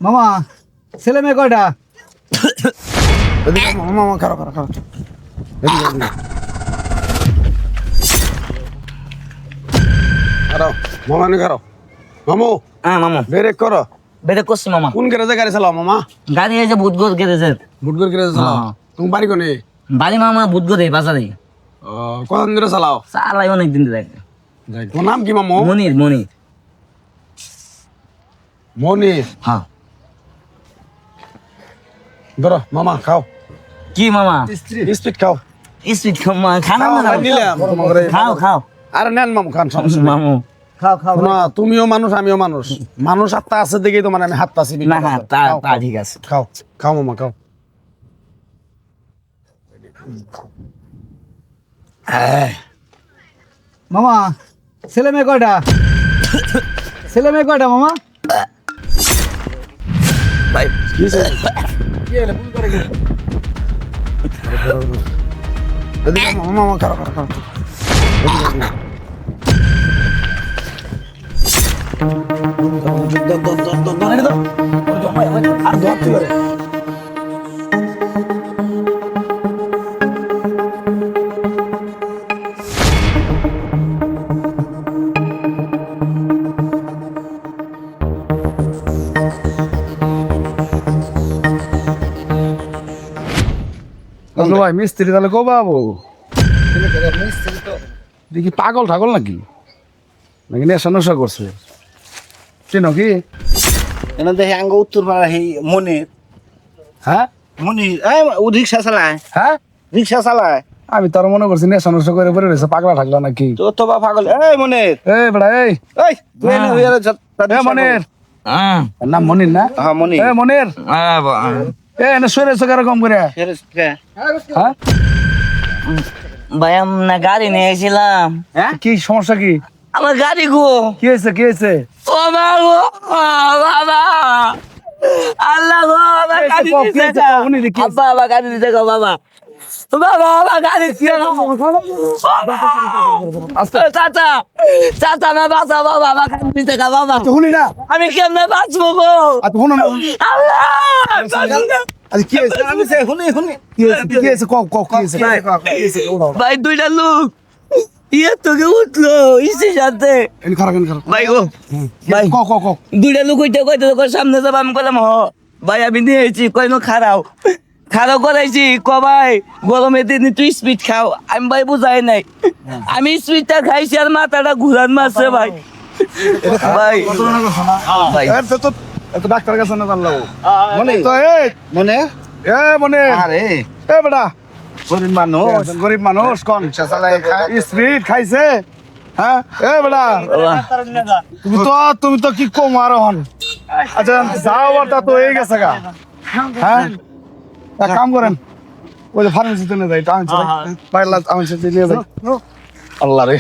মামা ছেলে মেয়ে কয়টা? মামা খারাপ খারাপ খারাপ মামা নি খারাপ মামু হ্যাঁ মামু ব্রেক করো। বেরে করছি মামা। কোন গ্যারেজে গাড়ি চালাও মামা? গাড়ি এই যে বুধগর গ্যারেজের। বুটগর গ্যারেজে চালাও। তুমি বাড়ি কোনে? বাড়ি মামা বুধগরে বাজারে। কতদিন ধরে চালাও? চালাই অনেক দিন ধরে। তোমার নাম কি মামু? মনির মনির। মনির। হ্যাঁ ধরো মামা খাও। কি মামা? স্পিড খাও। স্পিড খানা না নিলাম খাও খাও আরে নেন মামু খান সমস্যা নেই। মামু। খাও খাও শোনো, তুমিও মানুষ আমিও মানুষ, মানুষ আত্মা আছে দেখেই তোমার আমি হাতটা আছি। না হ্যাঁ তা তা ঠিক আছে। খাও খাও মামা খাও। মামা ছেলে মেয়ে কয়টা? ছেলে মেয়ে কয়টা মামা? ভাই কি হয়েছে? কি হলো? ভুল করে গেছে। এদিকে মামা মামা খাও খাও খাও। আর ধরতে পারে। ভাই মিস্ত্রি তাহলে কো বাবু দেখি পাগল ঠাগল নাকি নাকি নেশা নেশা করছে চেনো কি? এনে দেখে আঙ্গ উত্তর পাড়া এই মনির হ্যাঁ মনির ও রিক্সা চালায় হ্যাঁ রিক্সা চালায়। আমি তোর মনে করছি নেশা নেশা করে পড়ে রয়েছে পাগলা ঠাগলা নাকি? তো তো বা পাগল এই মনির এই বেড়া এই এই তুই এনে হইয়া এ মনির হ্যাঁ ওর নাম মনির না? হ্যাঁ মনির এ মনির এ এনে শুয়ে সকার কম করে হ্যাঁ ভাই আমরা গাড়ি নিয়ে এসেছিলাম। কি সমস্যা কি? আমার গাড়ি গো। কি হয়েছে কি হয়েছে? ও বাবা আল্লাহ গো আমার গাড়ি কি দিতে হয়েছে? গো। উনি দেখি আব্বা আমার গাড়ি দিতে গো বাবা। বাবা আমার গাড়ি দিতে গো। চাচা চাচা না বাঁচা বাবা আমার গাড়ি দিতে গো বাবা। শুনি না আমি কেমনে বাঁচবো গো? আচ্ছা শুনো না আল্লাহ আচ্ছা কি হয়েছে? আমি সে শুনি শুনি কি হয়েছে কি হয়েছে ক ক কি হয়েছে? ভাই দুইটা লোক ইয়ে তোকে উঠলো ইসের সাথে এনে খারাপ এনে খারাপ ভাই গো ভাই ক ক ক দুইটা লোক কইতে সামনে যাবো আমি কইলাম হ ভাই আমি নিয়েছি কইনো খারাও খারাও করাইছি ক ভাই গরমের দিন তুই স্পিড খাও আমি ভাই বুঝাই নাই আমি স্পিডটা খাইছি আর মাথাটা ঘুরান মারছে ভাই ভাই ভাই এত ডাক্তার কাছে না জানলাম মনে তো এই মনে এ মনে আরে এ বেটা গরিব মানুষ গরিব মানুষ কোন রিক্সা চালায় খায় স্পিড খাইছে হ্যাঁ এ বেটা তুমি তো কি কম আর হন আচ্ছা যাওয়ারটা তো হয়ে গেছে গা হ্যাঁ এক কাম করেন ওই যে ফার্মেসিতে নিয়ে যাই আমি পাইলা আমি নিয়ে যাই আল্লাহ রে